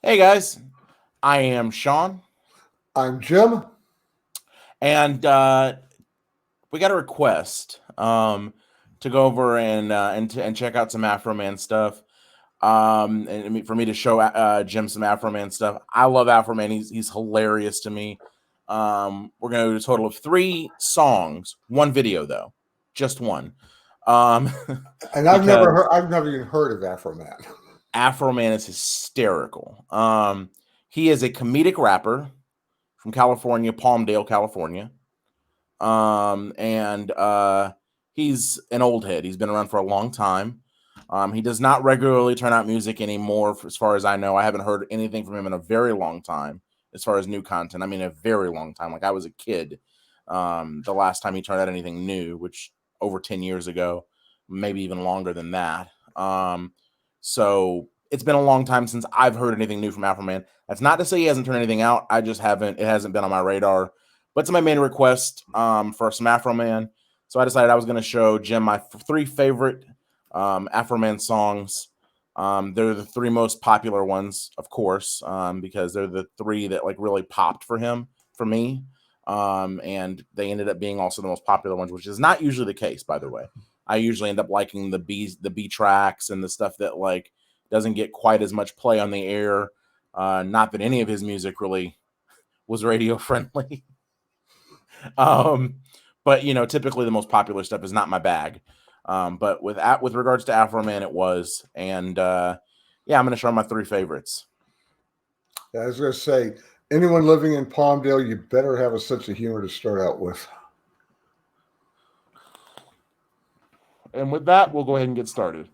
Hey guys, I am Sean, I'm Jim. and we got a request to go over and check out some Afroman stuff. For me to show Jim some Afroman stuff. I love Afroman. He's hilarious to me. We're gonna do a total of 3 songs, 1 video though, just one. And I've never even heard of Afroman. Afroman is hysterical. He is a comedic rapper from California, Palmdale, California. And he's an old head. He's been around for a long time. He does not regularly turn out music anymore, as far as I know. I haven't heard anything from him in a very long time, as far as new content. I mean, a very long time. Like I was a kid the last time he turned out anything new, which over 10 years ago, maybe even longer than that. So it's been a long time since I've heard anything new from Afroman. That's not to say he hasn't turned anything out. I just haven't. It hasn't been on my radar. But it's my main request for some Afroman. So I decided I was going to show Jim my 3 favorite Afroman songs. They're the 3 most popular ones, of course, because they're the 3 that like really popped for me. And they ended up being also the most popular ones, which is not usually the case, by the way. I usually end up liking the B tracks and the stuff that like doesn't get quite as much play on the air. Not that any of his music really was radio friendly. But typically the most popular stuff is not my bag. But with regards to Afroman, it was. And I'm going to show my 3 favorites. Yeah, I was going to say, anyone living in Palmdale, you better have a sense of humor to start out with. And with that, we'll go ahead and get started.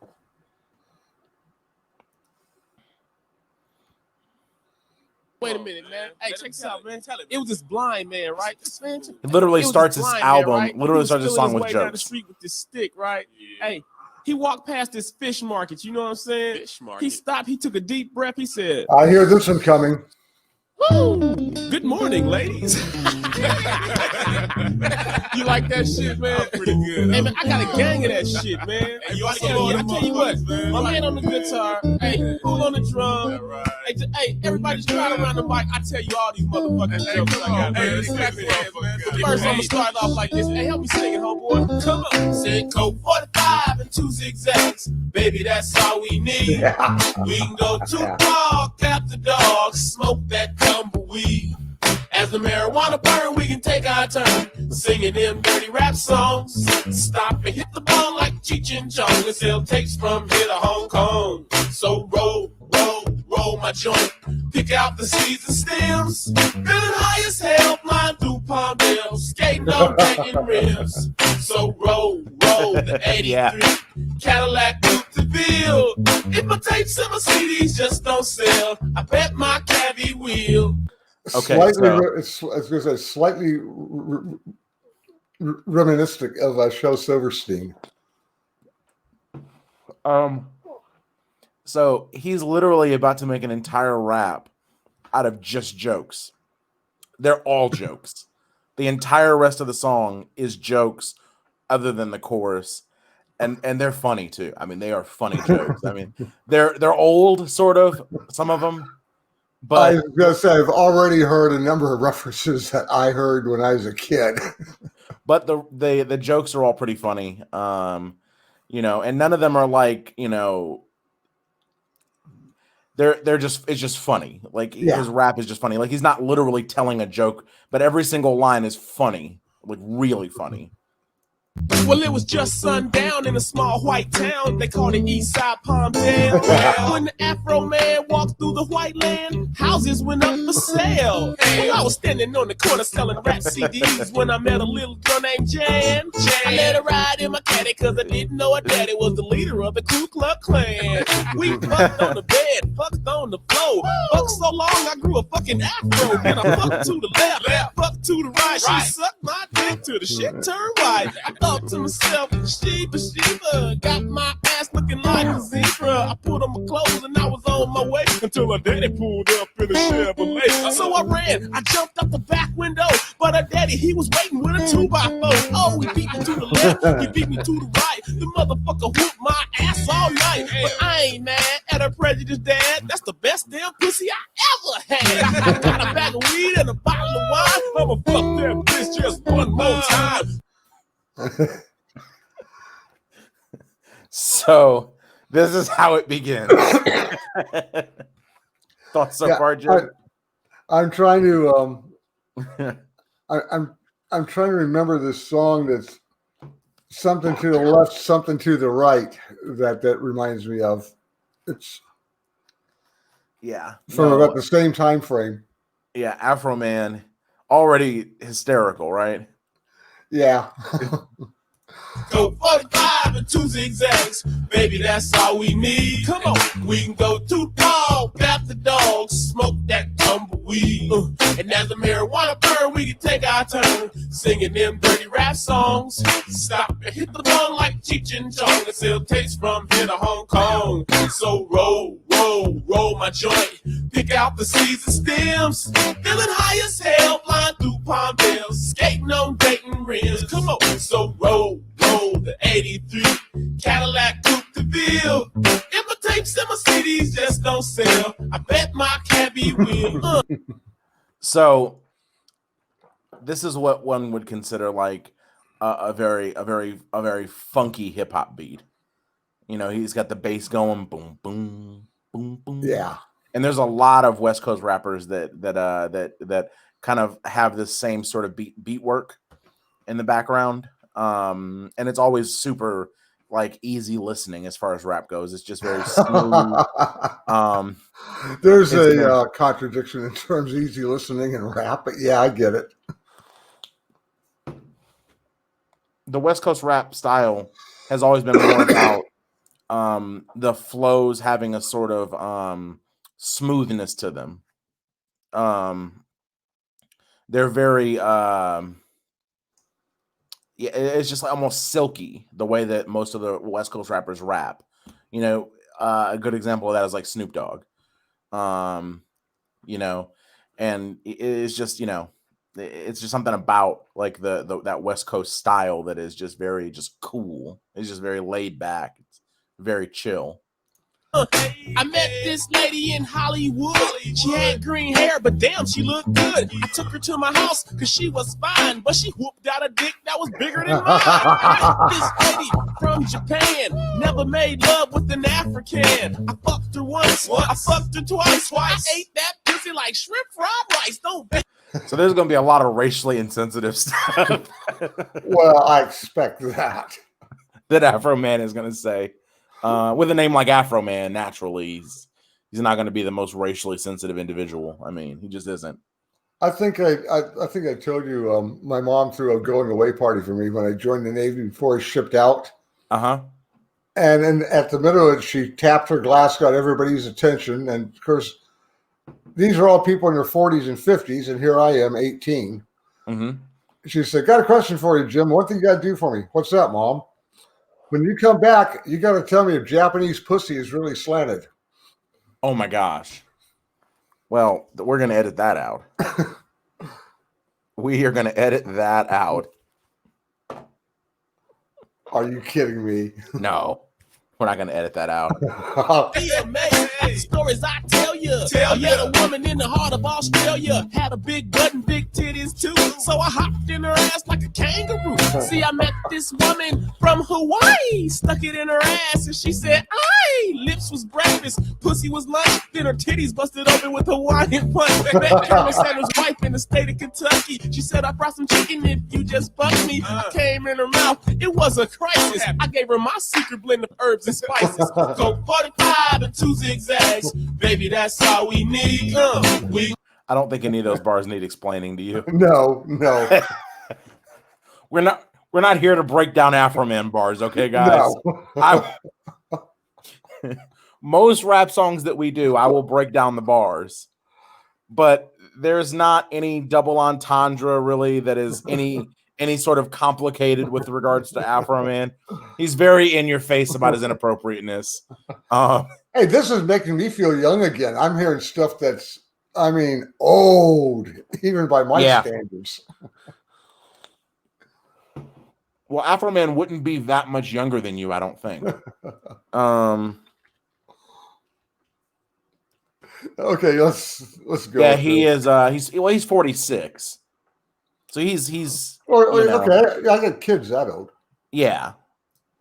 Wait a minute, man. Hey, check this out, man. It was this blind man, right? This man, it literally starts his album. Man, right? Literally starts his song with jokes. Down the street with this stick, right? Yeah. Hey, he walked past this fish market. You know what I'm saying? Fish market. He stopped. He took a deep breath. He said, "I hear this one coming." Woo! Good morning, ladies. You like that shit, man? Pretty good. Hey, man, I got a gang of that shit, man. Hey, you I tell you what, my man on the guitar, hey, Fool on the drum. Right. Hey, everybody's riding around the mic. I tell you all these motherfucking jokes I got. Hey, First, I'm gonna start off like this. Hey, help me sing it, homeboy. Come on. Sing Coke 45 and 2 zigzags. Baby, that's all we need. Yeah. We can go too far, cap the dog, smoke that tumbleweed. As the marijuana burn, we can take our turn singing them dirty rap songs. Stop and hit the ball like Cheech and Chong and sell tapes from here to Hong Kong. So roll my joint. Pick out the seeds and stems. Feeling high as hell, flying through Palmdale, skating on banging rims. So roll the 83 Cadillac Coupe de Ville. If my tapes and my CDs just don't sell, I bet my cabbie will. Okay, slightly reminiscent of Shel Silverstein. So he's literally about to make an entire rap out of just jokes. They're all jokes. The entire rest of the song is jokes, other than the chorus, and they're funny too. I mean, they are funny jokes. I mean, they're old, sort of, some of them. But I was going to say, I've already heard a number of references that I heard when I was a kid. But the jokes are all pretty funny. And none of them are like, it's just funny. Like his rap is just funny. Like he's not literally telling a joke, but every single line is funny, like really funny. Well, it was just sundown in a small white town. They called it Eastside Palmdale. When the Afro man walked through the white land, houses went up for sale. Well, I was standing on the corner selling rap CDs when I met a little girl named Jan. I let her ride in my caddy because I didn't know her daddy was the leader of the Ku Klux Klan. We fucked on the bed, fucked on the floor. Fucked so long I grew a fucking afro. Then I fucked to the left, fucked to the right. She sucked my dick till the shit turned white. I thought to myself, Sheba, got my ass looking like a zebra. I put on my clothes and I was on my way until her daddy pulled up in a Chevrolet. So I ran, I jumped out the back window, but her daddy, he was waiting with a 2x4. Oh, he beat me to the left, he beat me to the right. The motherfucker whooped my ass all night. But I ain't mad at her prejudiced dad. That's the best damn pussy I ever had. I got a bag of weed and a bottle of wine. I'ma fuck that bitch just one more time. So this is how it begins. Thoughts so far, Jim? I'm trying to I'm trying to remember this song that's something to the left, something to the right that reminds me of. It's from about the same time frame. Yeah, Afroman, already hysterical, right? Yeah. Go 45 and 2 zigzags, baby, that's all we need. Come on, we can go too tall, bat the dog, smoke that tumbleweed. And as the marijuana burn, we can take our turn, singing them dirty rap songs. Stop and hit the bone like Cheech and Chong, and still takes from here to Hong Kong. So roll, roll, roll my joint, pick out the seeds and stems, feeling high as hell, flying through Palmdale, skating on Dayton rims. Come on, so roll. The 83 Cadillac Coupe de Ville. If my tapes and my CDs just don't sell, I bet my cabbie will. So this is what one would consider like a very funky hip hop beat. You know, he's got the bass going, boom, boom, boom, boom. Yeah. And there's a lot of West Coast rappers that kind of have this same sort of beat work in the background. And it's always super like easy listening as far as rap goes. It's just very smooth. There's a contradiction in terms of easy listening and rap, but yeah, I get it. The West Coast rap style has always been more about the flows having a sort of smoothness to them. They're very it's just like almost silky the way that most of the West Coast rappers rap. You know, a good example of that is like Snoop Dogg. You know, and it's just, you know, it's just something about like that West Coast style that is just very just cool. It's just very laid back. It's very chill. I met this lady in Hollywood. She had green hair, but damn, she looked good. I took her to my house because she was fine, but she whooped out a dick that was bigger than mine. I met this lady from Japan, never made love with an African. I fucked her once, I fucked her twice. I ate that pussy like shrimp fried rice. Don't be. So there's going to be a lot of racially insensitive stuff. Well, I expect that. That Afroman is going to say. With a name like Afroman, naturally, he's not going to be the most racially sensitive individual. I mean, he just isn't. I think I told you my mom threw a going away party for me when I joined the Navy before I shipped out. Uh-huh. And then at the middle of it, she tapped her glass, got everybody's attention. And of course, these are all people in their 40s and 50s, and here I am, 18. Mm-hmm. She said, "Got a question for you, Jim. One thing you got to do for me." "What's that, Mom?" "When you come back, you got to tell me if Japanese pussy is really slanted." Oh my gosh. Well, we're going to edit that out. We are going to edit that out. Are you kidding me? No, we're not going to edit that out. Stories I tell you. I met a woman in the heart of Australia. Had a big butt and big titties too. So I hopped in her ass like a kangaroo. See, I met this woman from Hawaii. Stuck it in her ass and she said, "Aye." Lips was breakfast, pussy was lunch. Then her titties busted open with Hawaiian punch. Met Colonel Sanders' wife in the state of Kentucky. She said, "I brought some chicken if you just fuck me." I came in her mouth. It was a crisis. I gave her my secret blend of herbs and spices. Go 45 and 2 zigzags. Baby, that's all we need. I don't think any of those bars need explaining to you. No. We're not here to break down Afroman bars, okay, guys? No. Most rap songs that we do, I will break down the bars. But there's not any double entendre really that is any sort of complicated with regards to Afroman. He's very in your face about his inappropriateness. Hey, this is making me feel young again. I'm hearing stuff that's I mean, old, even by my Yeah. standards. Well, Afroman wouldn't be that much younger than you, I don't think. Um, Okay, let's go yeah, with he this. is. He's 46, so he's Okay, I got kids that old. yeah.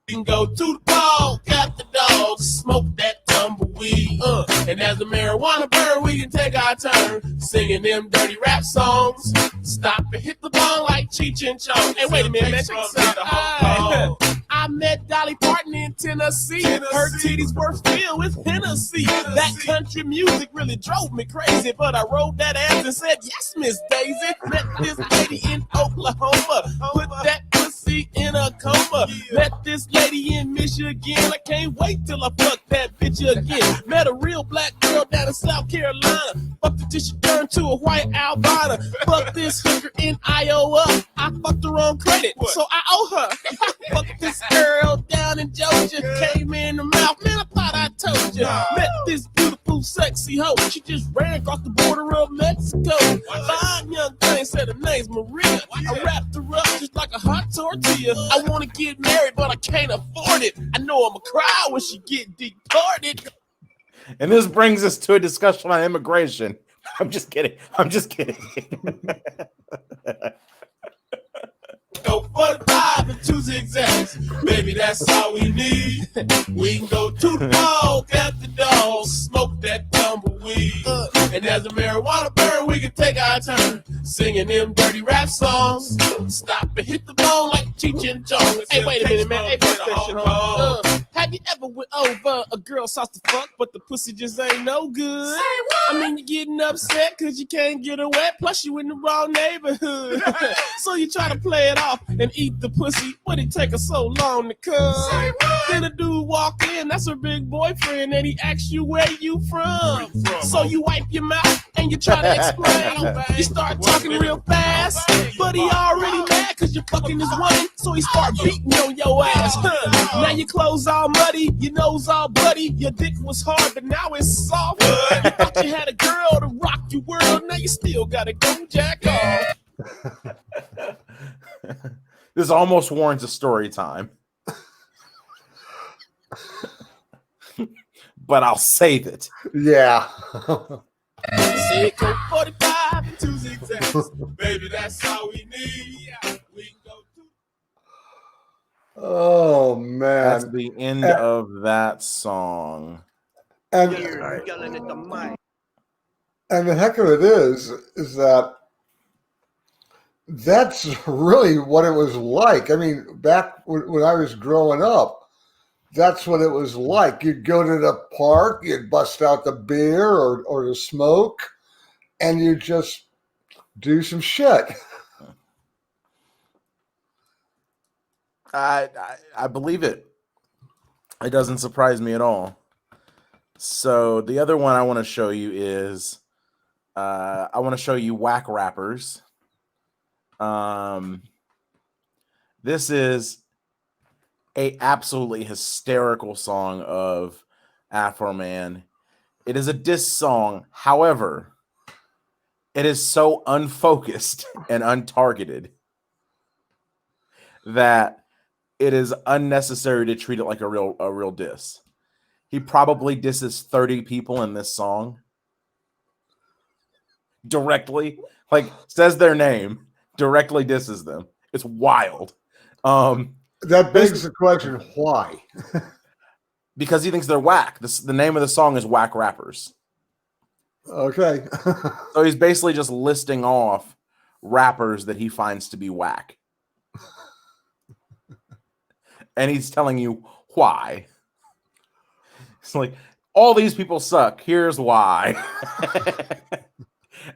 We can go to the park, got the dogs, smoke that tumbleweed. And as the marijuana burn, we can take our turn singing them dirty rap songs. Stop and hit the bong like Cheech and Chong. Hey, wait a minute, man. Check this out. I met Dolly Parton in Tennessee. Her titties were filled with Hennessy. That country music really drove me crazy, but I rolled that ass and said, yes, Miss Daisy. Met this lady in Oklahoma. Put that pussy in a coma. Met this lady in Michigan. I can't wait till I fuck that bitch again. Met a real black girl down in South Carolina. Fucked her till she turned to a white albino. Fucked this hooker in Iowa. I fucked her on credit, so I owe her. Fucked this girl down in Georgia. Came in the mouth, man, I thought I told you. Met this beautiful, sexy hoe. She just ran across the border of Mexico. Fine young thing said her name's Maria. I wrapped her up just like a hot tortilla. I want to get married, but I can't afford it. I know I'ma cry when she get deported. And this brings us to a discussion on immigration. I'm just kidding. Go 45 and 2 zigzags. Baby, that's all we need. We can go to the ball, got the dogs, smoke that tumbleweed. And as the marijuana burn, we can take our turn singing them dirty rap songs. Stop and hit the bone like Cheech and Chong. Hey, wait a minute, man. Hey, pay attention, homie. Have you ever went over a girl's house to fuck, but the pussy just ain't no good? I mean, you're getting upset because you can't get her wet, plus you in the wrong neighborhood. So you try to play it off and eat the pussy, but it take her so long to come. Then a dude walk in, that's her big boyfriend, and he asks you where you from. So you wipe your mouth and you try to explain. You start talking real fast, but he already mad because you're fucking his woman, so he start beating on your ass. Now your clothes all muddy, your nose all bloody, your dick was hard, but now it's soft. You thought you had a girl to rock your world, now you still gotta go jack off. This almost warrants a story time. But I'll save it. Yeah. Say go 45 and 2 zigzags. Baby, that's all we need. We can go to. Oh man. That's the end of that song. And the heck of it is that that's really what it was like. I mean, back when I was growing up, that's what it was like. You'd go to the park, you'd bust out the beer or the smoke, and you'd just do some shit. I believe it. It doesn't surprise me at all. So the other one I want to show you is I want to show you Whack Rappers. This is a absolutely hysterical song of Afroman. It is a diss song. However, it is so unfocused and untargeted that it is unnecessary to treat it like a real diss. He probably disses 30 people in this song directly, like says their name, directly disses them. It's wild. That begs the question, why? Because he thinks they're whack. The name of the song is Whack Rappers. Okay. So he's basically just listing off rappers that he finds to be whack. And he's telling you why. It's like, all these people suck. Here's why.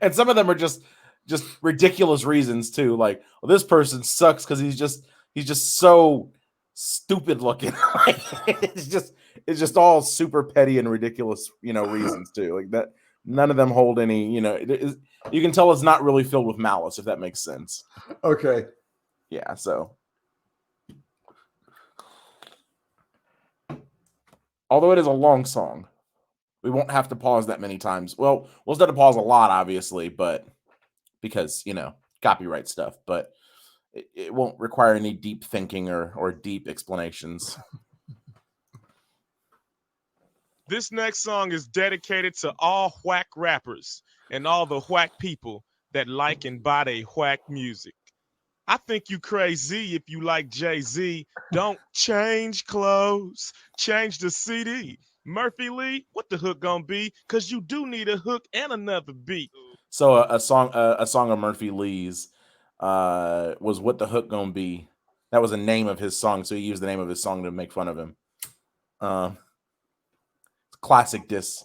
And some of them are just ridiculous reasons too. Like, well, this person sucks because he's just so stupid looking. it's just all super petty and ridiculous, reasons too. Like that, none of them hold any, you can tell it's not really filled with malice, if that makes sense. Okay. Yeah, so. Although it is a long song. We won't have to pause that many times. Well, we'll have to pause a lot, obviously, but because, copyright stuff, but it won't require any deep thinking or deep explanations. This next song is dedicated to all whack rappers and all the whack people that like and buy they whack music. I think you crazy if you like Jay-Z. Don't change clothes, change the CD. Murphy Lee, what the hook gonna be? Cause you do need a hook and another beat. So a song of Murphy Lee's was "What the Hook Gonna Be." That was a name of his song, so he used the name of his song to make fun of him. Classic diss,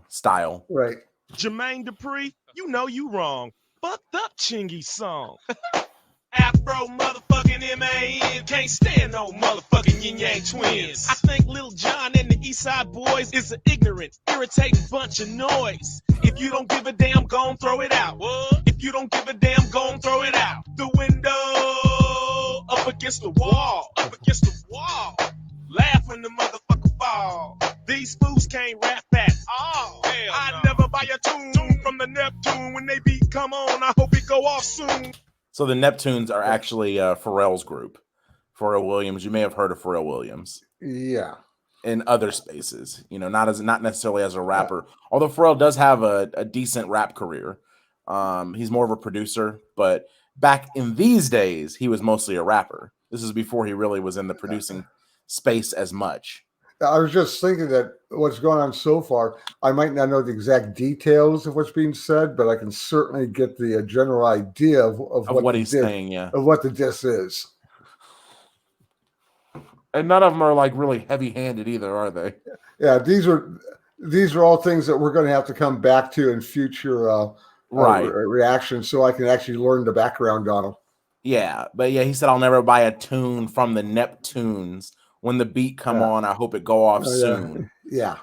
style. Right. Jermaine Dupri, you know you wrong. Fucked up Chingy song. Afro motherfucking M.A.N. Can't stand no motherfucking yin yang twins. I think Lil Jon and the Eastside Boys is an ignorant, irritating bunch of noise. If you don't give a damn, gon' throw it out. What? If you don't give a damn, gon' throw it out. The window, up against the wall, up against the wall. Laugh when the motherfucker fall. These fools can't rap at all. I'd never buy a tune from the Neptune. When they beat come on, I hope it go off soon. So the Neptunes are actually Pharrell's group. Pharrell Williams. You may have heard of Pharrell Williams. Yeah. In other spaces, not necessarily as a rapper. Although Pharrell does have a decent rap career. He's more of a producer, but back in these days, he was mostly a rapper. This is before he really was in the producing space as much. I was just thinking that what's going on so far, I might not know the exact details of what's being said, but I can certainly get the general idea of what he's saying, yeah. Of what the diss is. And none of them are like really heavy-handed either, are they? Yeah, these are all things that we're going to have to come back to in future reactions, so I can actually learn the background on them. Yeah, but yeah, he said, "I'll never buy a tune from the Neptunes. When the beat come on, I hope it go off soon." Yeah.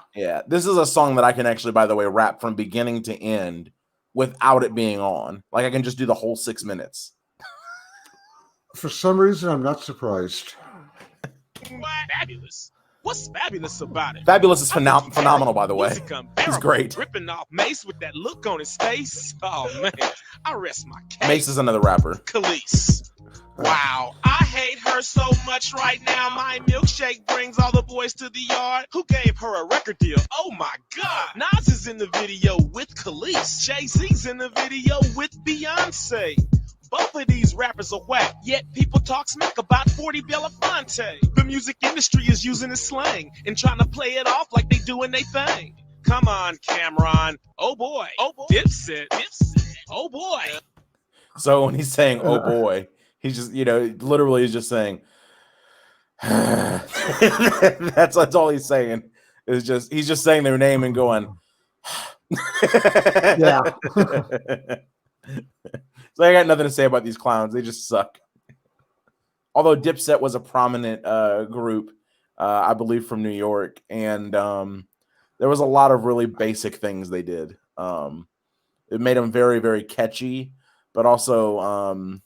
This is a song that I can actually, by the way, rap from beginning to end without it being on. Like I can just do the whole 6 minutes. For some reason, I'm not surprised. Fabulous. What's fabulous about it? Fabulous is phenomenal, by the way. He's great. Ripping off Mace with that look on his face. Oh man, I rest my case. Mace is another rapper. Khalees. Wow, I hate her so much right now. My milkshake brings all the boys to the yard. Who gave her a record deal? Oh my God. Nas is in the video with Khalees. Jay-Z's in the video with Beyonce. Both of these rappers are whack, yet people talk smack about 40 Belafonte. The music industry is using his slang and trying to play it off like they doing their thing. Come on, Cameron. Oh boy. Oh boy. Dipset. Oh boy. So when he's saying "oh boy," he's just, literally is just saying. that's all he's saying. He's just saying their name and going. Yeah. So I got nothing to say about these clowns. They just suck. Although Dipset was a prominent group, I believe from New York, and there was a lot of really basic things they did. It made them very, very catchy, but also,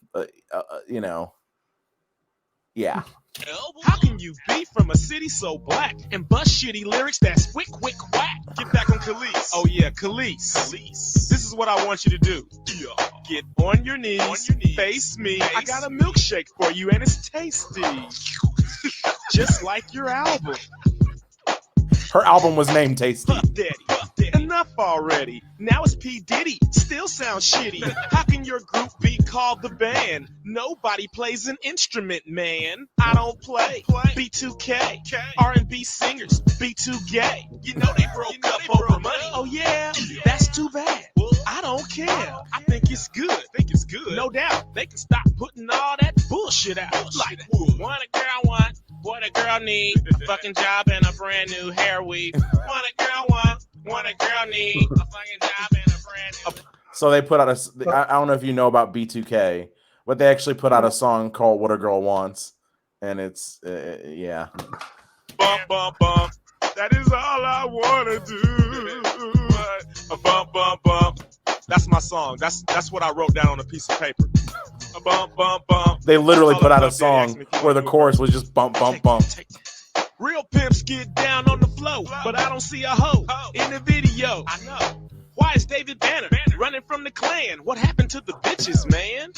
yeah. How can you be from a city so black and bust shitty lyrics that's quick, quick, whack? Get back on Khalees. Oh yeah, Khalees. This is what I want you to do. Get on your knees, face me. I got a milkshake for you and it's tasty. Just like your album. Her album was named Tasty. Puff Daddy. Enough already. Now it's P. Diddy. Still sounds shitty. How can your group be called the band? Nobody plays an instrument, man. I don't play. B2K. R&B singers. B2 gay. You know they broke up over money. Oh yeah? That's too bad. I don't care. I think it's good. No doubt. They can stop putting all that bullshit out. Like, what a girl want, what a girl need. A fucking job and a brand new hair weave. What a girl want, what a girl need. A fucking job and a brand new. So they put out I don't know if you know about B2K, but they actually put out a song called "What a Girl Wants," and it's yeah. Bump, bump, bump. That is all I wanna do. A bump, bump, bump. That's my song. That's what I wrote down on a piece of paper. A bump, bump, bump. They literally put out a song where the chorus was just bump, bump, bump. Real pimps get down on the floor. flow, but I don't see a hoe in the video. I know. Why is David Banner running from the Klan? What happened to the bitches, man?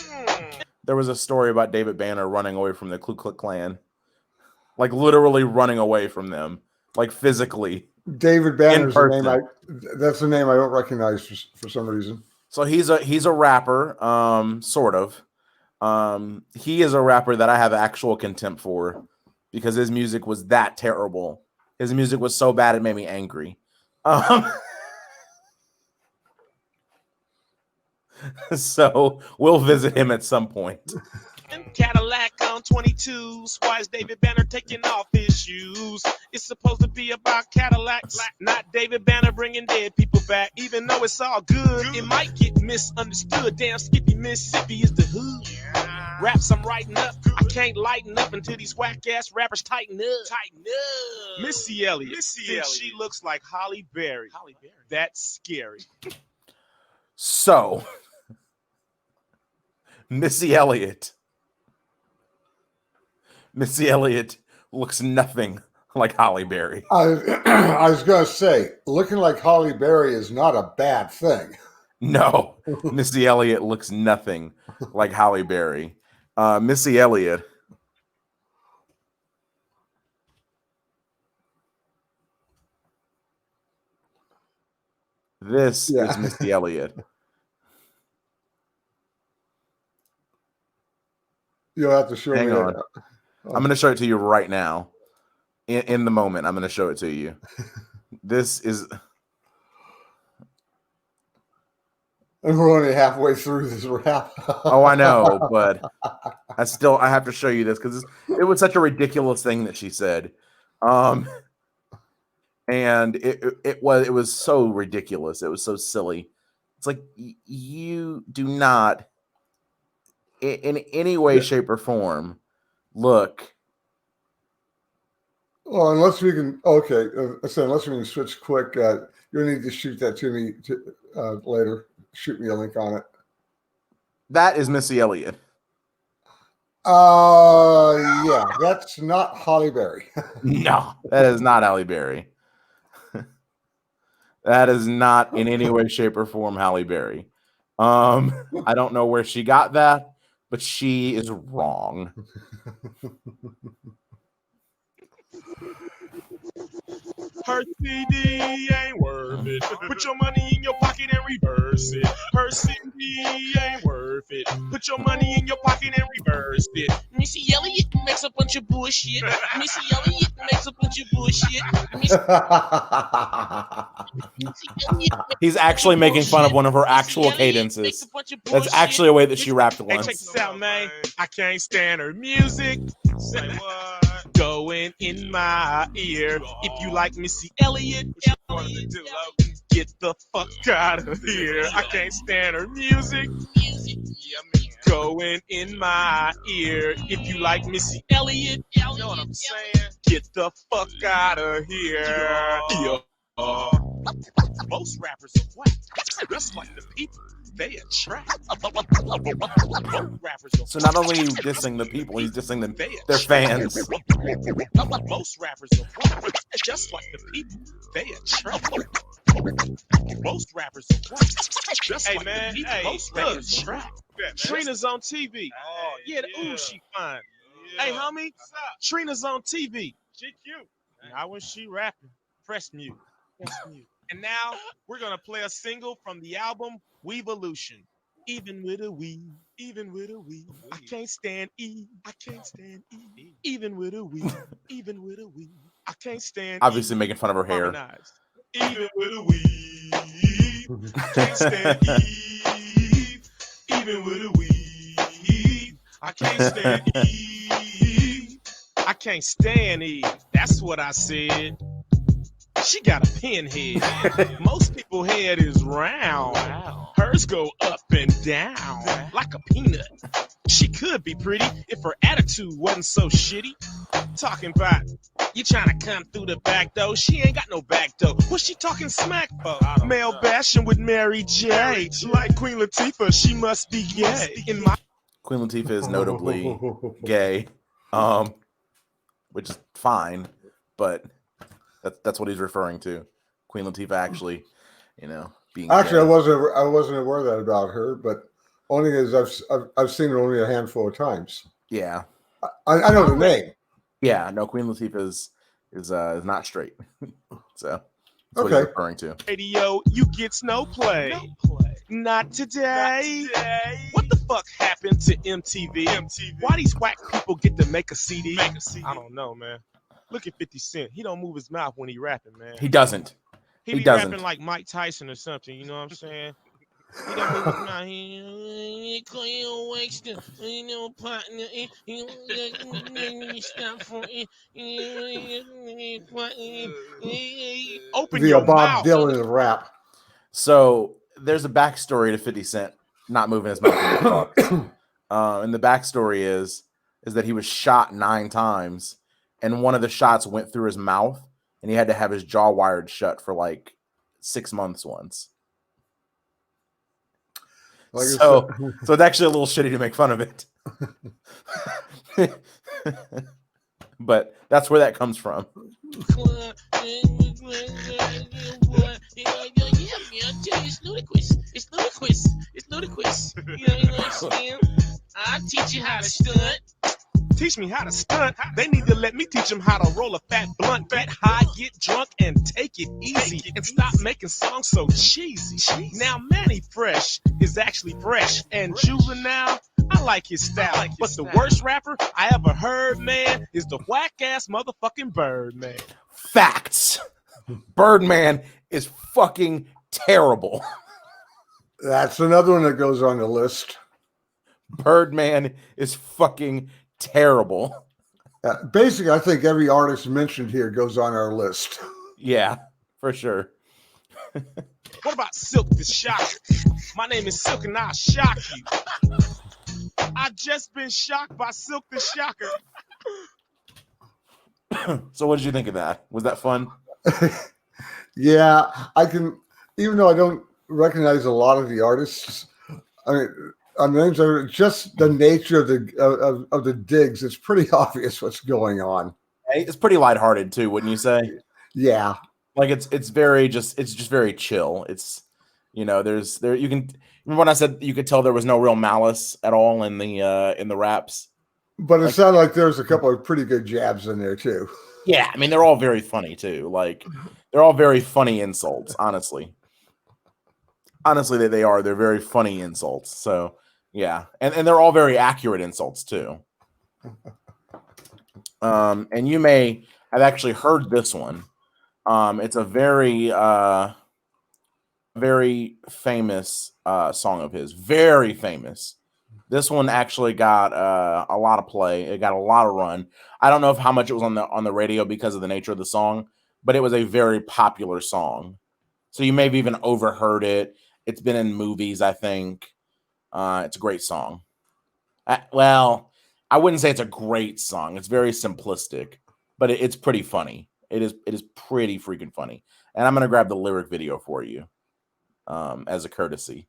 There was a story about David Banner running away from the Ku Klux Klan. Like literally running away from them. Like physically. David Banner's the name person. that's the name I don't recognize for some reason. So he's a rapper, sort of. He is a rapper that I have actual contempt for because his music was that terrible. His music was so bad it made me angry. So we'll visit him at some point. Cadillac on 22s. Why is David Banner taking off his shoes? It's supposed to be about Cadillacs, not David Banner bringing dead people back. Even though it's all good, it might get misunderstood. Damn, Skippy, Mississippi is the hood. Raps I'm writing up, I can't lighten up until these whack ass rappers tighten up. Missy Elliott thinks she looks like Holly Berry. That's scary. So, Missy Elliott looks nothing like Holly Berry. I was going to say, looking like Holly Berry is not a bad thing. No, Missy Elliott looks nothing like Holly Berry. Missy Elliott. This is Missy Elliott. You'll have to show me. Hang on. I'm going to show it to you right now. In the moment, I'm going to show it to you. This is... And we're only halfway through this rap. Oh, I know, but I have to show you this because it was such a ridiculous thing that she said. And it was so ridiculous. It was so silly. It's like you do not in any way, shape, or form look. Well, unless we can, okay. So unless we can switch quick, you'll need to shoot that to me later. Shoot me a link on it. That is Missy Elliott. Yeah, that's not Holly Berry. No, that is not Halle Berry. That is not in any way, shape, or form Halle Berry. I don't know where she got that, but she is wrong. Her CD ain't worth it. Put your money in your pocket and reverse it. Her CD ain't worth it. Put your money in your pocket and reverse it. Missy Elliott makes a bunch of bullshit. Missy Elliott makes a bunch of bullshit. He's actually making fun of one of her actual cadences. That's actually a way that she rapped Hey, check once. this out, man. I can't stand her music. Say what? Going in my ear. If you like Missy Elliott, get the fuck out of here. I can't stand her music. Going in my ear. If you like Missy Elliott, you know what I'm saying? Get the fuck out of here. Most rappers are whack. Just like the people they attract. So not only are you dissing the people, he's dissing them, their fans. Most rappers are whack. Just like the people they attract. Most rappers are whack. Just like the people most rappers attract. Trina's on TV. Oh, yeah, ooh, she fine. Yeah. Hey, homie, Trina's on TV. She cute. Now when she rapping, press mute. And now we're gonna play a single from the album Weevolution. Even with a we, I can't stand E. Even with a we, I can't stand. Obviously making fun of her hair. Harmonized. Even with a we, I can't stand Eve. Even with a we, I can't stand Eve. I can't stand Eve. That's what I said. She got a pinhead. Most people's head is round. Hers go up and down like a peanut. She could be pretty if her attitude wasn't so shitty. Talking about you trying to come through the back door. She ain't got no back door. What's she talking smack for? Male bashing with Mary J. Like Queen Latifah, she must be gay. In my Queen Latifah is notably gay, which is fine, but That's what he's referring to. Queen Latifah actually, being Actually, gay. I wasn't aware of that about her, but only as I've seen her only a handful of times. Yeah. I know the name. Yeah, no, Queen Latifah is not straight. So that's what Okay. he's referring to. Radio, you get no play. Not today. What the fuck happened to MTV? Why these whack people get to make a CD? I don't know, man. Look at 50 Cent. He don't move his mouth when he rapping, man. He doesn't. He He be doesn't. rapping like Mike Tyson or something, you know what I'm saying? He don't move his mouth. He call you waster. You know, partner. Stop for open The your Bob mouth. Dylan of rap. So there's a backstory to 50 Cent not moving his mouth when he talks. And the backstory is that he was shot 9 times, and one of the shots went through his mouth, and he had to have his jaw wired shut for like 6 months once. So it's actually a little shitty to make fun of it. But that's where that comes from. It's ludicrous. It's ludicrous. You know what I'm saying? I'll teach you how to stunt. Teach me how to stunt. They need to let me teach them how to roll a fat blunt, get high, get drunk, and take it easy, and stop making songs so cheesy. Now Manny Fresh is actually fresh, and Juvenile, I like his style. But the worst rapper I ever heard, man, is the whack ass motherfucking Birdman. Facts. Birdman is fucking terrible. That's another one that goes on the list. Birdman is fucking terrible. Basically, I think every artist mentioned here goes on our list. Yeah, for sure. What about Silk the Shocker? My name is Silk and I'll shock you. I just been shocked by Silk the Shocker. So what did you think of that? Was that fun? Yeah, I can, even though I don't recognize a lot of the artists, I mean, on names are just the nature of the digs. It's pretty obvious what's going on. It's pretty lighthearted too, wouldn't you say? Yeah, like it's just very chill. It's you can remember when I said you could tell there was no real malice at all in the raps. But it sounded like there's a couple of pretty good jabs in there too. Yeah, I mean they're all very funny too. Like they're all very funny insults. Honestly, they are. They're very funny insults. So. Yeah, and they're all very accurate insults too. And you may have actually heard this one. It's a very very famous song of his. Very famous. This one actually got a lot of play. It got a lot of run. I don't know how much it was on the radio because of the nature of the song, but it was a very popular song. So you may have even overheard it. It's been in movies, I think. It's a great song. Well, I wouldn't say it's a great song. It's very simplistic, but it's pretty funny. It is pretty freaking funny. And I'm going to grab the lyric video for you as a courtesy.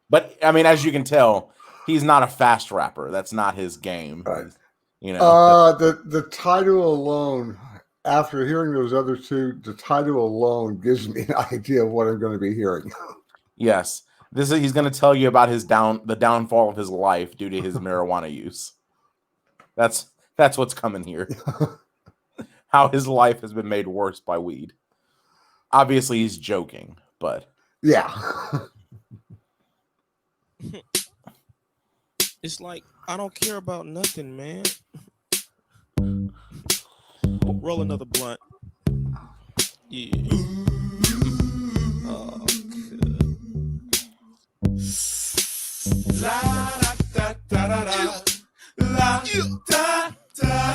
But, I mean, as you can tell, he's not a fast rapper. That's not his game. Right. The title alone, after hearing those other two, the title alone gives me an idea of what I'm going to be hearing. Yes, he's going to tell you about the downfall of his life due to his marijuana use. That's what's coming here. How his life has been made worse by weed. Obviously, he's joking, but yeah. It's like I don't care about nothing, man. Roll another blunt. Yeah. Oh, La da da da da la da da.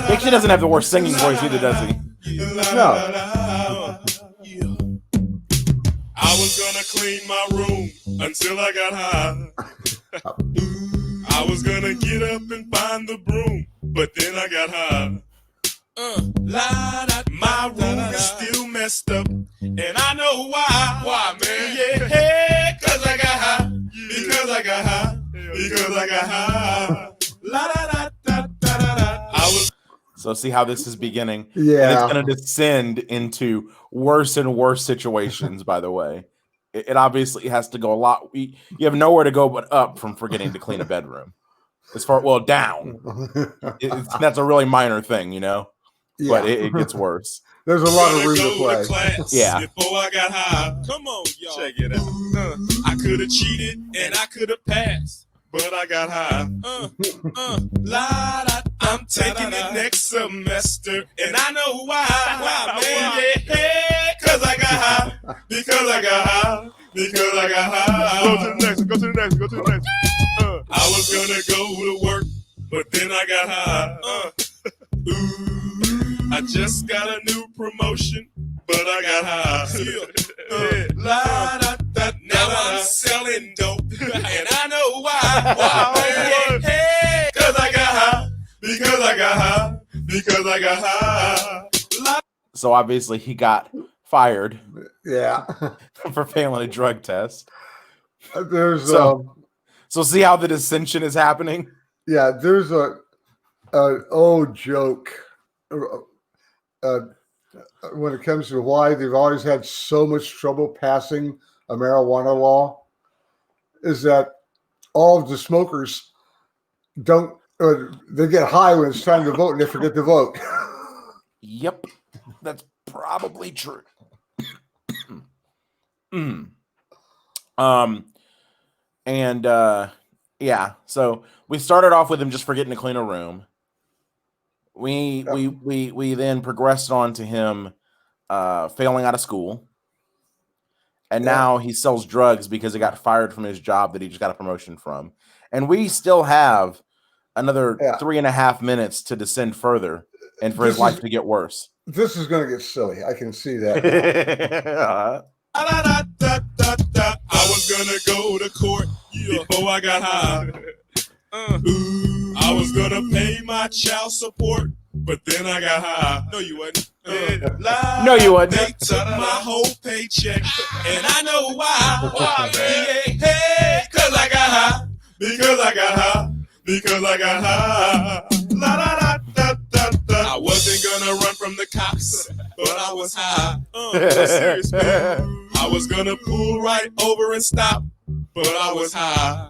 he actually doesn't have the worst singing voice either, does he? No. I was gonna clean my room until I got high. I was gonna get up and find the broom, but then I got high. My room is still messed up, and I know why. Why, man? Yeah, cause I got high. Because I got high. Because I got high. La da da da da da da. I was So see how this is beginning. Yeah. And it's going to descend into worse and worse situations, by the way. It obviously has to go a lot. You have nowhere to go but up from forgetting to clean a bedroom. As far, well, down. That's a really minor thing, you know? But it gets worse. There's a lot of room to play. Class Yeah. Before I got high. Come on, y'all. Check it out. I could have cheated and I could have passed, but I got high. I'm taking it next semester, and I know why. Why, man? Yeah, cause I got high. Because I got high. Because I got high. Go to the next. Go to the next. Go to the next. I was gonna go to work, but then I got high. I just got a new promotion, but I got high. Now I'm selling dope, and I know why. Why? Hey, cause I got high. Because I got high. Because I got high. So obviously he got fired Yeah. for failing a drug test. There's So see how the dissension is happening? yeah, there's an old joke when it comes to why they've always had so much trouble passing a marijuana law, is that all of the smokers don't, they get high when it's time to vote and they forget to vote. Yep, that's probably true. Yeah, so we started off with him just forgetting to clean a room. We then progressed on to him failing out of school. And now he sells drugs because he got fired from his job that he just got a promotion from. And we still have another 3.5 minutes to descend further and for his life to get worse. This is going to get silly. I can see that. I was gonna go to court before I got high. I was gonna pay my child support, but then I got high. No, you wasn't. No, you wouldn't. They took my whole paycheck, and I know why. Why, man? Hey, cause I got high. Because I got high. Because I got high. La da da da da da. I wasn't gonna run from the cops, but I was high. Serious, man. I was gonna pull right over and stop, but I was high.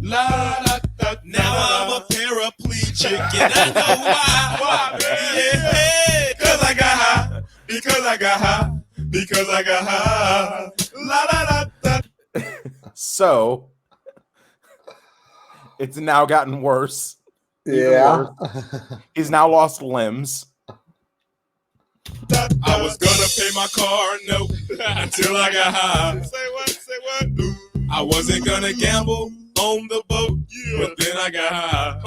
La da da. Now I'm a paraplegic, and I know why. Why, man? Yeah, cause I got high. Because I got high. Because I got high. La da da da. So it's now gotten worse. Yeah. He's now lost limbs. I was gonna pay my car note until I got high. Say what? Say what? I wasn't gonna gamble on the boat, but then I got high.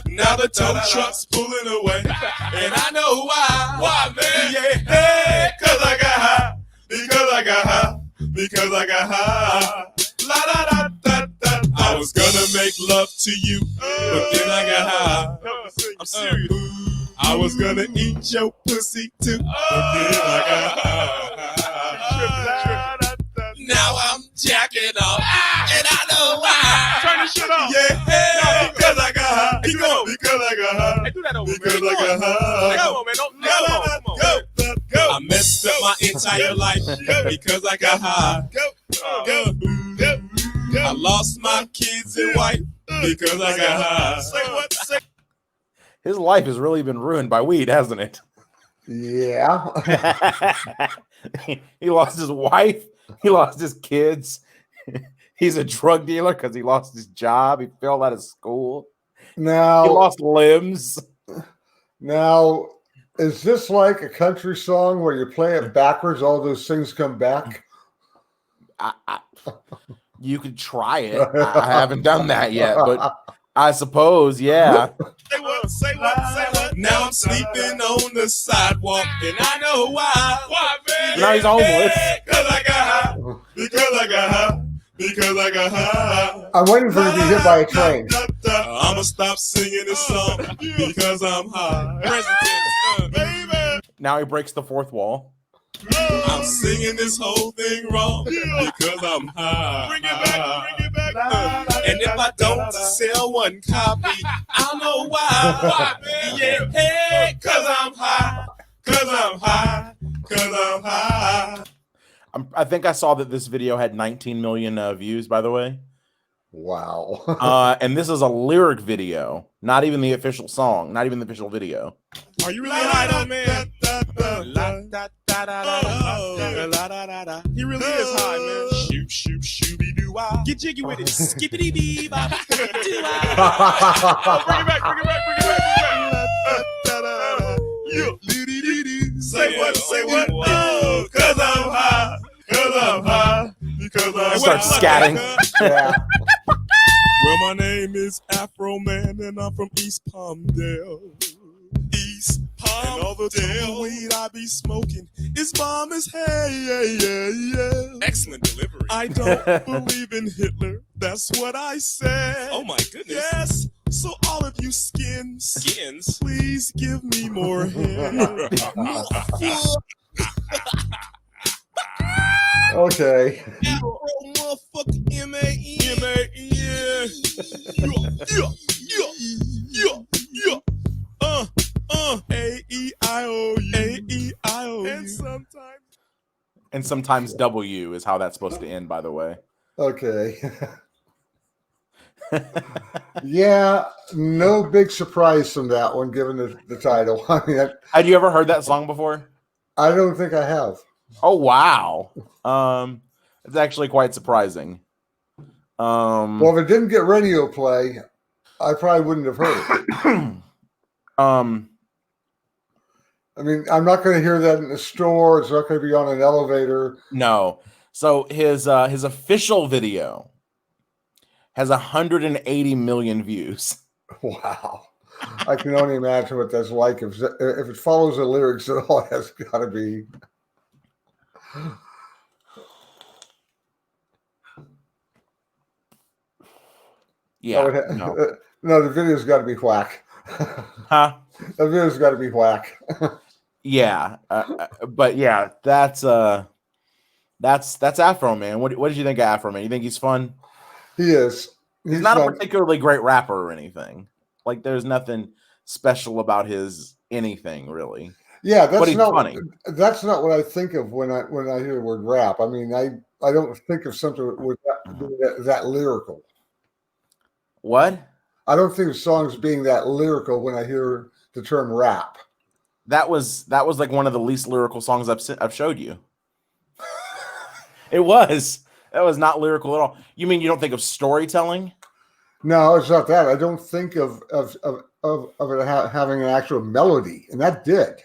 Now the tow truck's pulling away, and I know why. Why, man? Yeah, hey, cause I got high. Because I got high. Because I got high. La da da da da. I was gonna make love to you, but then I got high. I'm serious. I was gonna eat your pussy too, but then I got high. Now I'm jacking off, and I know why. Turn this shit off. Yeah, hey, because I got high. Keep going. Because I got high. Hey, do that over, Because man. I got high. Come on, man. Don't, come on. Go. I messed up my entire life because I got high. Go. I lost my kids and wife because I got high. Say what? Say. His life has really been ruined by weed, hasn't it? Yeah. He lost his wife. He lost his kids. He's a drug dealer because he lost his job. He failed out of school. He Now, lost limbs. now, is this like a country song where you play it backwards? All those things come back. You could try it. I haven't done that yet, but I suppose, yeah. Say what? Say what? Say what? Now I'm sleeping on the sidewalk, and I know why. Why, man? Now he's homeless. Because I got high. Because I got high. Because I got high. I'm waiting for you to be hit by a train. I'ma stop singing this song because I'm high. Baby. Now he breaks the fourth wall. I'm singing this whole thing wrong because I'm high. Bring it back. And if I don't sell one copy, I'll know why. Why, man? Yeah, hey, cause I'm high. Cause I'm high. Cause I'm high. I think I saw that this video had 19 million views, by the way. Wow. And this is a lyric video, not even the official song, not even the official video. Are you really high though, man? He really is high, man. Shoot, shoot, shooby doo wah. Get jiggy with it. Skippity bee bop. Bring it back, bring it back, bring it back, bring it back. Say what, say what? Oh, cause I'm high. Cause I'm high. Because I'm Start scatting. Yeah. Well, my name is Afroman, and I'm from East Palmdale. East Palm. And all the damn weed I be smoking is bomb as hell. Yeah. Excellent delivery. I don't believe in Hitler. That's what I said. Oh my goodness. Yes. So all of you skins, please give me more hair. Okay. Afro motherfucker M-A-N. A-E-I-O-U. A-E-I-O-U. And sometimes W is how that's supposed to end, by the way. Okay. Yeah, no big surprise from that one, given the title. I mean, Had you ever heard that song before? I don't think I have. Oh wow. It's actually quite surprising. Well, if it didn't get radio play, I probably wouldn't have heard it. I mean, I'm not going to hear that in the store. It's not going to be on an elevator. No. So his official video has 180 million views. Wow. I can only imagine what that's like. If it follows the lyrics at all, that's got to be. Yeah. No, the video's got to be whack. Huh? The video's got to be whack. Yeah. But yeah, that's Afroman. What did you think of Afroman? You think he's fun? He is. He's not a particularly great rapper or anything. Like, there's nothing special about his anything, really. Yeah, but he's funny. That's not what I think of when I hear the word rap. I mean, I don't think of something with that lyrical. What? I don't think of songs being that lyrical when I hear the term rap. That was like one of the least lyrical songs I've showed you. It was. That was not lyrical at all. You mean you don't think of storytelling? No, it's not that. I don't think of it having an actual melody, and that did.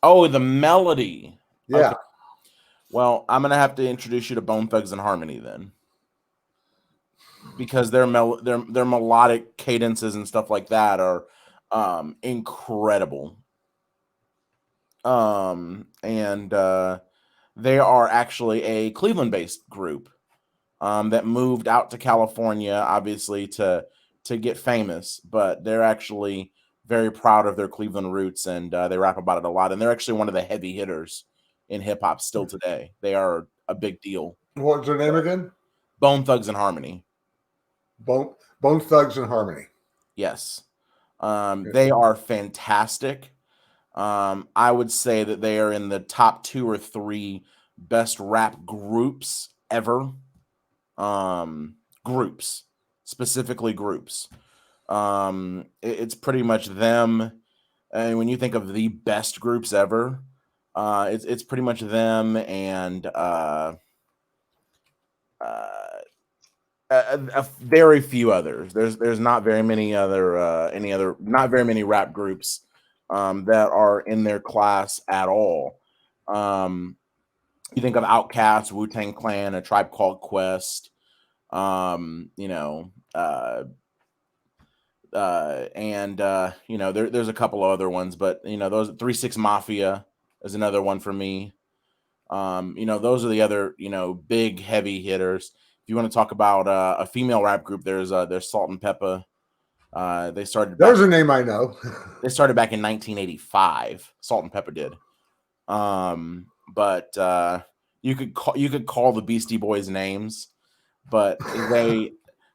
Oh, the melody. Yeah. Okay. Well, I'm gonna have to introduce you to Bone Thugs and Harmony then, because their melodic cadences and stuff like that are incredible. And they are actually a Cleveland-based group that moved out to California, obviously to get famous, but they're actually very proud of their Cleveland roots, and they rap about it a lot. And they're actually one of the heavy hitters in hip hop still today. They are a big deal. What's their name again? Bone Thugs and Harmony. Bone Thugs and Harmony. Yes. They are fantastic. I would say that they are in the top 2 or 3 best rap groups ever. Specifically groups. It's pretty much them. And when you think of the best groups ever, it's pretty much them and a very few others. There's not very many other not very many rap groups that are in their class at all. You think of Outkast, Wu-Tang Clan, A Tribe Called Quest, and there's a couple of other ones, but those 3-6 Mafia is another one for me. Those are the other big heavy hitters. If you want to talk about a female rap group, there's Salt and Pepper. They started. There's a name I know. They started back in 1985. Salt and Pepper did. But you could call the Beastie Boys names, but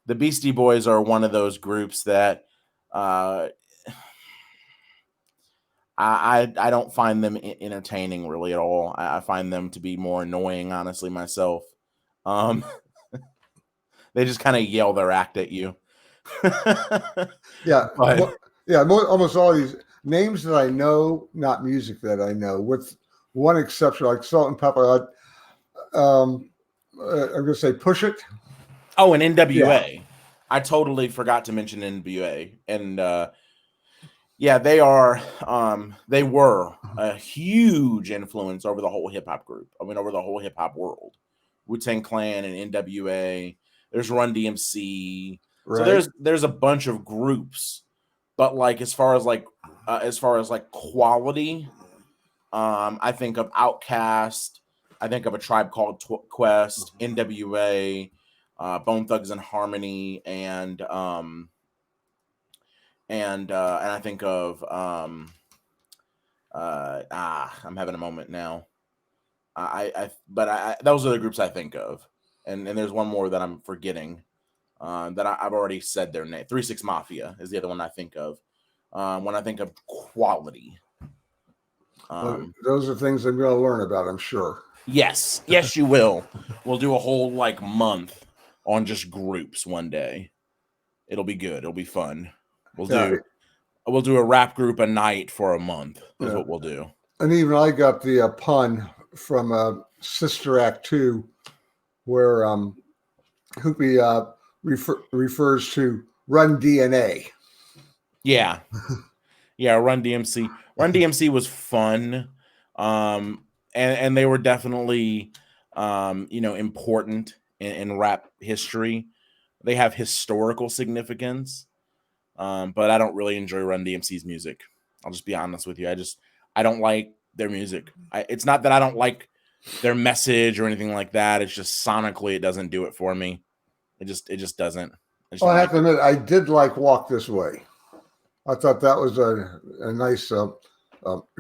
the Beastie Boys are one of those groups that uh, I don't find them entertaining really at all. I find them to be more annoying, honestly, myself. Um, they just kind of yell their act at you. Yeah, But almost all these names that I know, not music that I know, with one exception, like Salt and Pepper. I'm gonna say Push It. oh, and Yeah, NWA. I totally forgot to mention NWA. And yeah, they are they were a huge influence over the whole hip hop group. I mean over the whole hip hop world. Wu-Tang Clan and NWA. There's Run DMC. So right. there's a bunch of groups, but like as far as like quality, I think of Outkast, I think of a Tribe Called Quest, NWA, Bone Thugs and Harmony, and I think of I'm having a moment now. But those are the groups I think of, and there's one more that I'm forgetting. That I've already said their name. 3 6 Mafia is the other one I think of when I think of quality. Those are things I'm going to learn about, I'm sure. Yes, yes, you will. We'll do a whole like month on just groups one day. It'll be good. It'll be fun. We'll Yeah, do a rap group a night for a month. Is yeah. what we'll do. And even I got the pun from Sister Act 2, where Hoopy refers to Run DNA. Yeah, yeah. Run DMC. Run DMC was fun, and they were definitely important in rap history. They have historical significance, but I don't really enjoy Run DMC's music. I'll just be honest with you. I don't like their music. It's not that I don't like their message or anything like that. It's just sonically it doesn't do it for me. It just doesn't. I have to admit, I did like Walk This Way. I thought that was a nice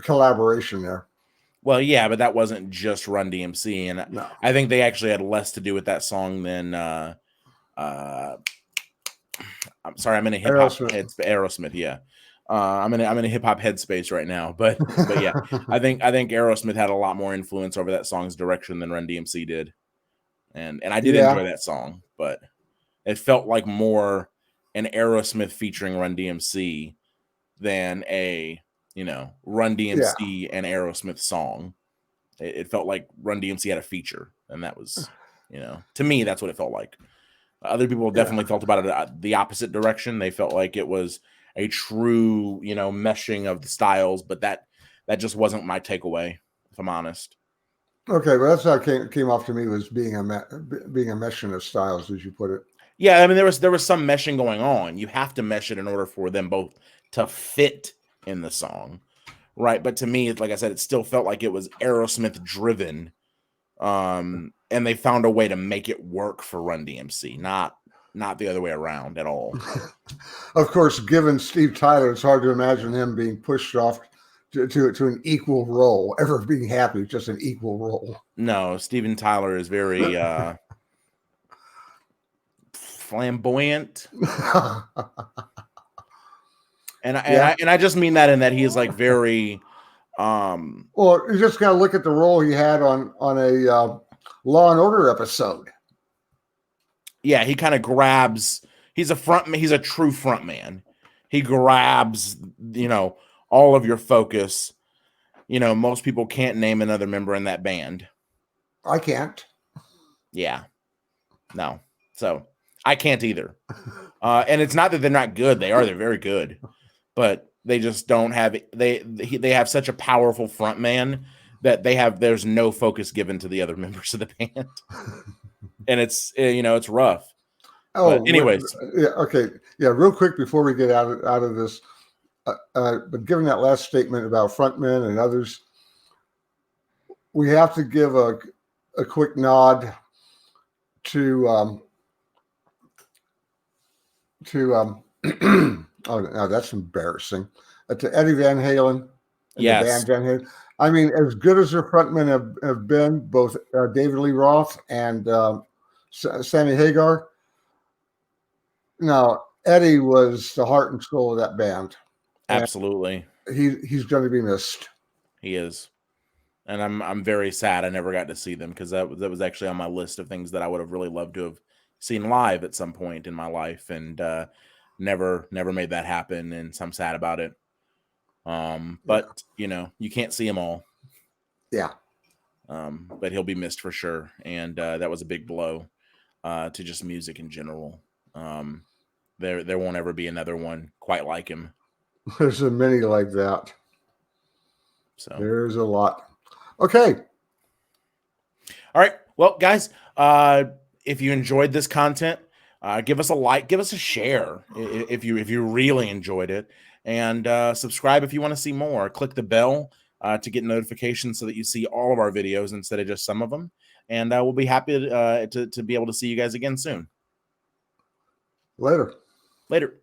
collaboration there. Well, yeah, but that wasn't just Run DMC, and No. I think they actually had less to do with that song than I'm sorry, I'm in a hip hop Aerosmith, yeah. I'm in a hip hop headspace right now, but yeah, I think Aerosmith had a lot more influence over that song's direction than Run DMC did, and I did enjoy that song, but it felt like more an Aerosmith featuring Run DMC than a Run DMC and Aerosmith song. It felt like Run DMC had a feature, and that was to me that's what it felt like. Other people definitely felt about it the opposite direction. They felt like it was a true, meshing of the styles, but that just wasn't my takeaway, if I'm honest. Okay, well, that's how it came off to me, was being a meshing of styles, as you put it. Yeah, I mean there was some meshing going on. You have to mesh it in order for them both to fit in the song, right? But to me, like I said, it still felt like it was Aerosmith driven. And they found a way to make it work for Run DMC, not the other way around at all. Of course, given Steve Tyler, it's hard to imagine him being pushed off to an equal role, ever being happy, just an equal role. No, Steven Tyler is very flamboyant. And I just mean that in that he is like very well, you just gotta look at the role he had on a Law and Order episode. Yeah, he kind of grabs. He's a true front man. He grabs, all of your focus. Most people can't name another member in that band. I can't. Yeah. No. So I can't either. And it's not that they're not good. They are. They're very good. But they just don't have they have such a powerful front man that there's no focus given to the other members of the band. And it's rough. Oh, but anyways. Yeah, okay. Yeah, real quick before we get out of this, but given that last statement about frontmen and others, we have to give a quick nod to oh, no, that's embarrassing. To Eddie Van Halen and the band Van Halen. I mean, as good as their frontmen have been, both David Lee Roth and Sammy Hagar, No, Eddie was the heart and soul of that band. And Absolutely, he's going to be missed. he is. And I'm very sad I never got to see them, because that was actually on my list of things that I would have really loved to have seen live at some point in my life, and never made that happen, and so I'm sad about it. But you know, you can't see them all. Yeah. But he'll be missed for sure, and that was a big blow to just music in general. There won't ever be another one quite like him. There's so many like that. So There's a lot. Okay. all right, well, guys, if you enjoyed this content, give us a like, give us a share if you really enjoyed it, and subscribe if you want to see more. Click the bell to get notifications so that you see all of our videos instead of just some of them. And we'll be happy to be able to see you guys again soon. Later. Later.